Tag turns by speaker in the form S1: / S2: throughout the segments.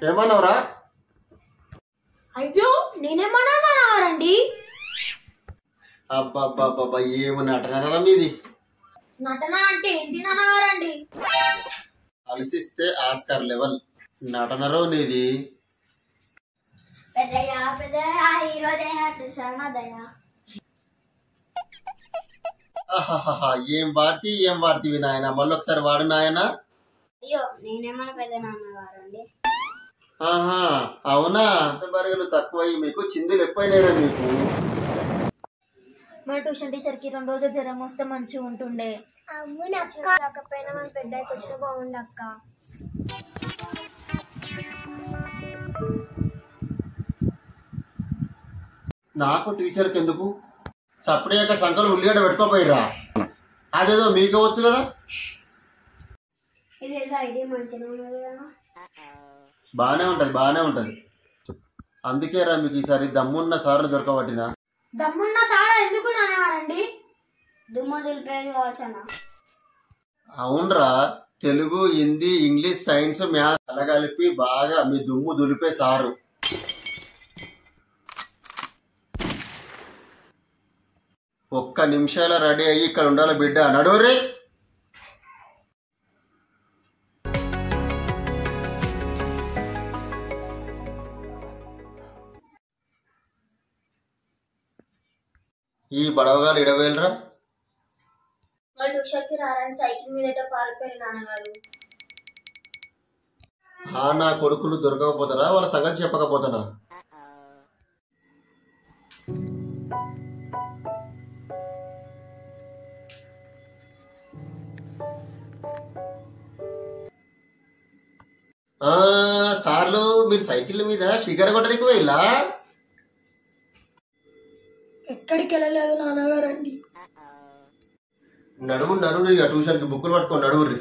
S1: ఏమన్నావురా?
S2: అయ్యో నేనేమన్నానండి?
S1: అబ్బా ఏమి నటనరా మీది?
S2: నటన అంటే ఏంటి నాన్నగారండి?
S1: అలసిస్తే ఆస్కార్ లెవెల్ నటనరో నీది.
S2: పెద్దయ్యా పెద్దయ్యా ఈ రోజైనా చూసానా దయ్యా.
S1: ఏం వాడితివి నాయన, మళ్ళీ ఒకసారి వాడు నాయన.
S2: అయ్యో నేనేమన్నా పెద్ద నాన్నగారండి?
S1: ఆహా అవునా, బరగలు తక్కువయ్యి మీకు చిందులు ఎక్కువైనారా మీకు?
S2: మన ట్యూషన్ టీచర్ కి 2 రోజులు జ్వరం వస్తే మంచిగా ఉంటుండే. అవునక్క, రాకపోయినా మన పెద్దకి వస్తే బాగుండు అక్క.
S1: నాకు టీచర్కి ఎందుకు? సపరేక సంకలు ఉల్లిగడ్డ పెట్టుకోపోయిరా, అదేదో మీకు వచ్చు కదా. బానే ఉంటది. అందుకే రా మీకు ఈసారి దమ్మున్న సార్లు దొరకబట్టిన.
S2: దమ్మున్న సార్ ఎందుకు నాన్నగారండి? దుమ్ము దులిపేది కావచ్చనా?
S1: అవునరా, Telugu, Hindi, English, science, maths అలా కలిపి బాగా మీ దుమ్ము దులిపే సారు. ఒక్క నిమిషాల రెడీ అయ్యి ఇక్కడ ఉండాలి బిడ్డ, నడోరే. ఈ బడవగాలు ఇడవేలరా.
S2: వాళ్ళు ట్యూషన్కి రారని సైకిల్ మీద పారిపోయారు నాన్నగారు.
S1: నా కొడుకులు దొరకకపోతారా? వాళ్ళ సంగతి చెప్పకపోతానా? సార్లు మీరు సైకిల్ మీద షిగర్ కొట్టడానికి పోయిలా?
S2: ఎక్కడికి వెళ్ళలేదు నాన్నగారండి.
S1: నడువురి ట్యూషన్ కి బుక్కులు పట్టుకొని నడువుర్రి.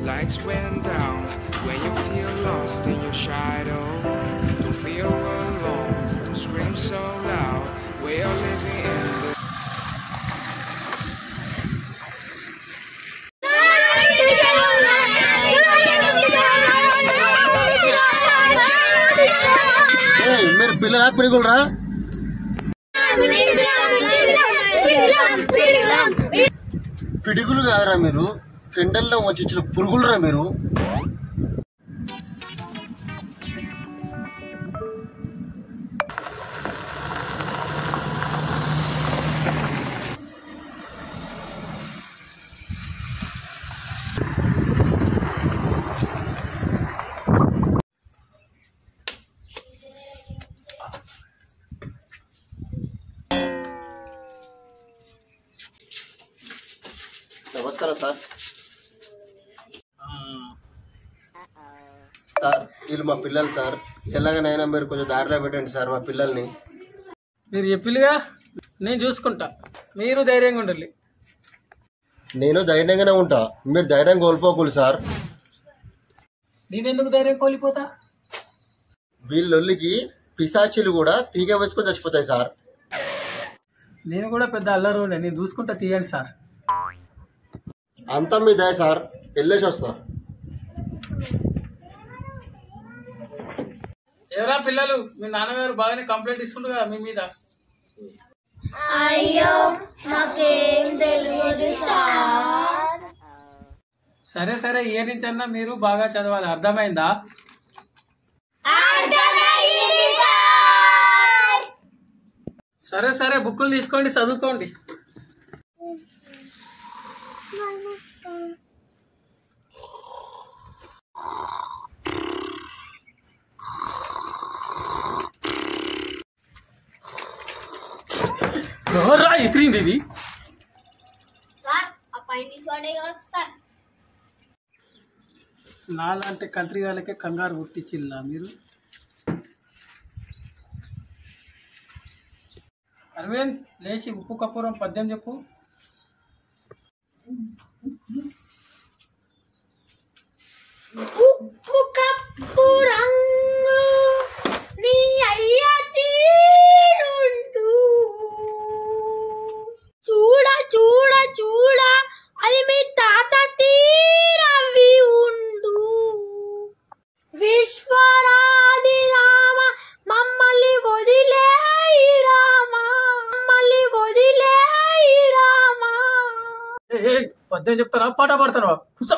S3: Lights went down when you feel lost in your shadow. Don't feel alone, don't scream so loud. We are living in the
S1: మీరు పిల్లలా పిడుగులరా? పిడుగులు కాదురా మీరు, పెండల్లో వచ్చి ఇచ్చిన పురుగులరా మీరు. నమస్కారం సార్. సార్ వీళ్ళు మా పిల్లలు సార్, ఎలాగనైనా మీరు కొంచెం దారిలో పెట్టండి సార్ మా పిల్లల్ని.
S4: మీరు చెప్పిలుగా, నేను చూసుకుంటా, మీరు ధైర్యంగా ఉండాలి.
S1: నేను ధైర్యంగానే ఉంటా, మీరు ధైర్యం కోల్పోకూడదు సార్.
S4: నేనెందుకు ధైర్యం కోల్పోతా?
S1: వీళ్ళొల్లికి పిశాచీలు కూడా పీక వేసుకొని చచ్చిపోతాయి సార్.
S4: నేను కూడా పెద్ద అల్లరు, నేను చూసుకుంటా, తీయండి సార్.
S1: అంతా మీ దయ సార్, వెళ్ళేసి వస్తా.
S4: ఎవరా పిల్లలు, మీ నాన్నగారు బాగానే కంప్లైంట్ ఇస్తుండ్రు కదా మీ మీద.
S2: అయ్యో నాకేం తెలియదు సార్.
S4: సరే ఏ నుంచి అన్నా మీరు బాగా చదవాలి, అర్థమైందా? సరే బుక్కులు తీసుకోండి, చదువుకోండి. ఎవర్రా ఇసిరింది ఇది? నాలాంటి కంత్రి వాళ్ళకే కంగారు పుట్టించిల్లా మీరు. అరవింద్ లేచి ఉప్పు కప్పురం పద్యం చెప్పు.
S2: ఉప్పు కప్పురం
S4: పద్యం చెప్తారా పాట పాడతారా కూర్చో.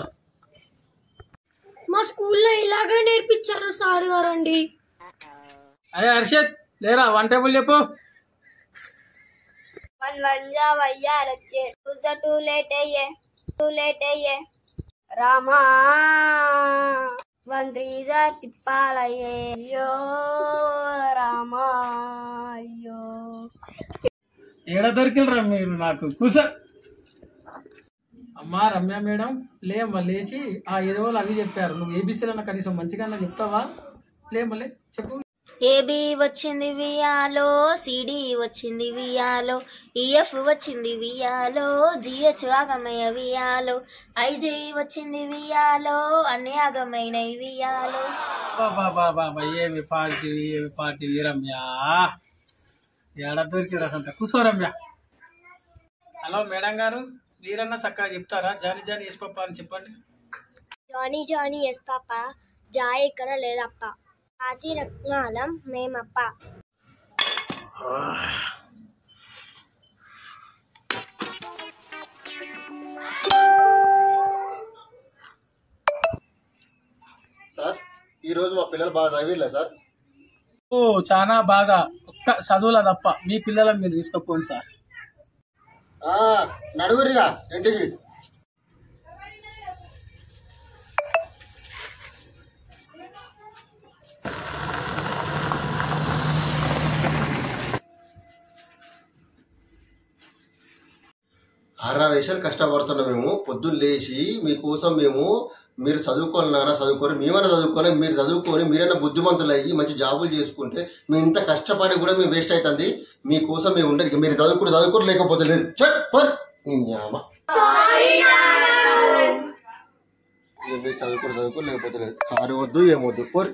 S2: మా స్కూల్లో ఇలాగే నేర్పించారు సార్ గారండి.
S4: అరే హర్షత్ లేరా 1 టేబుల్ చెప్పు.
S2: 1 1 జా వయ్యారొచ్చే 2 లేట్ అయ్యే రామా 1 3 జా తిప్పాలయ్యే అయ్యో రామా అయ్యో.
S4: ఏడ దొరికిలరా మీరు నాకు కూర్చో. అమ్మా రమ్య మేడం లేమ్మా లేచి ఆ ఎరువులు అవి చెప్పారు. నువ్వు ఏబీసీలు అన్న కనీసం మంచిగా చెప్తావా? లేమ్మలే చెప్పు.
S2: ఏబి వచ్చింది వియాలో, సిడి వచ్చింది వియాలో, ఈఎఫ్ వచ్చింది వియాలో, జిహెచ్ ఆగమయ వియాలో, ఐజి వచ్చింది వియాలో, అన్ని ఆగమైన వియాలో.
S4: బాబా ఏమి పార్టీ రమ్య ఏడ దొరికిరంట కూర్చో రమ్య. హలో మేడం గారు మీరన్నా చక్కగా చెప్తారా? జానీ ఎస్ పాప అని చెప్పండి.
S2: జానీ ఎస్ పాప జాయ్ ఇక్కడ లేదప్ప, ఆచి రత్నాలం మేమప్ప.
S1: సార్ ఈ రోజు మా పిల్లలు బాగా చదివిలే సార్.
S4: ఓ చాలా బాగా, ఒక్క చదువులా తప్ప మీ పిల్లలను మీరు తీసుకుపోండి సార్.
S1: నడుగురిగా ఇంటికి. ఆరేషాలు కష్టపడుతున్నాం మేము. పొద్దున్న లేచి మీకోసం మీరు చదువుకోవాలి నాన్న, చదువుకొని మేమన్నా చదువుకోవాలి, మీరు చదువుకొని మీరైనా బుద్ధిమంతులు అయ్యి మంచి జాబులు చేసుకుంటే మేము ఇంత కష్టపడి కూడా మేము వేస్ట్ అవుతుంది. మీకోసం మేము ఉండదు. మీరు చదువుకోరు లేకపోతే లేదు. చదువుకోరు లేకపోతే లేదు. సారీ వద్దు ఏమొద్దు పోరు.